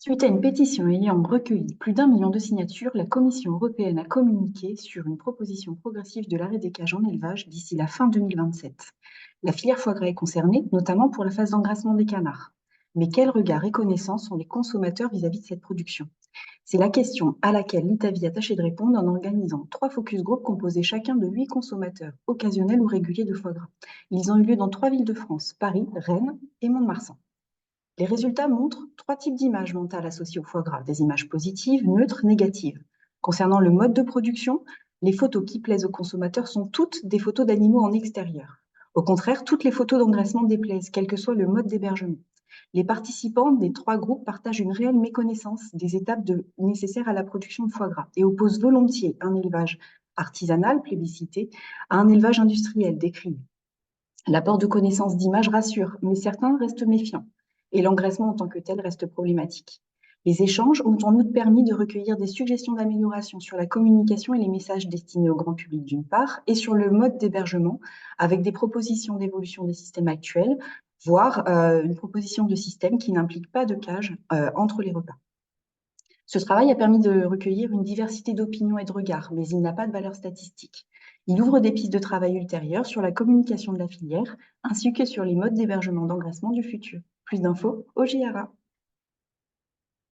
Suite à une pétition ayant recueilli plus d'1 million de signatures, la Commission européenne a communiqué sur une proposition progressive de l'arrêt des cages en élevage d'ici la fin 2027. La filière foie gras est concernée, notamment pour la phase d'engraissement des canards. Mais quel regard et connaissances ont les consommateurs vis-à-vis de cette production? C'est la question à laquelle l'Italie a tâché de répondre en organisant 3 focus group composés chacun de 8 consommateurs, occasionnels ou réguliers de foie gras. Ils ont eu lieu dans 3 villes de France, Paris, Rennes et Mont-de-Marsan. Les résultats montrent 3 types d'images mentales associées au foie gras, des images positives, neutres, négatives. Concernant le mode de production, les photos qui plaisent aux consommateurs sont toutes des photos d'animaux en extérieur. Au contraire, toutes les photos d'engraissement déplaisent, quel que soit le mode d'hébergement. Les participants des 3 groupes partagent une réelle méconnaissance des étapes nécessaires à la production de foie gras et opposent volontiers un élevage artisanal, plébiscité, à un élevage industriel, décrié. L'apport de connaissances d'images rassure, mais certains restent méfiants, et l'engraissement en tant que tel reste problématique. Les échanges ont en outre permis de recueillir des suggestions d'amélioration sur la communication et les messages destinés au grand public d'une part, et sur le mode d'hébergement, avec des propositions d'évolution des systèmes actuels, voire une proposition de système qui n'implique pas de cage entre les repas. Ce travail a permis de recueillir une diversité d'opinions et de regards, mais il n'a pas de valeur statistique. Il ouvre des pistes de travail ultérieures sur la communication de la filière, ainsi que sur les modes d'hébergement d'engraissement du futur. Plus d'infos au JRA.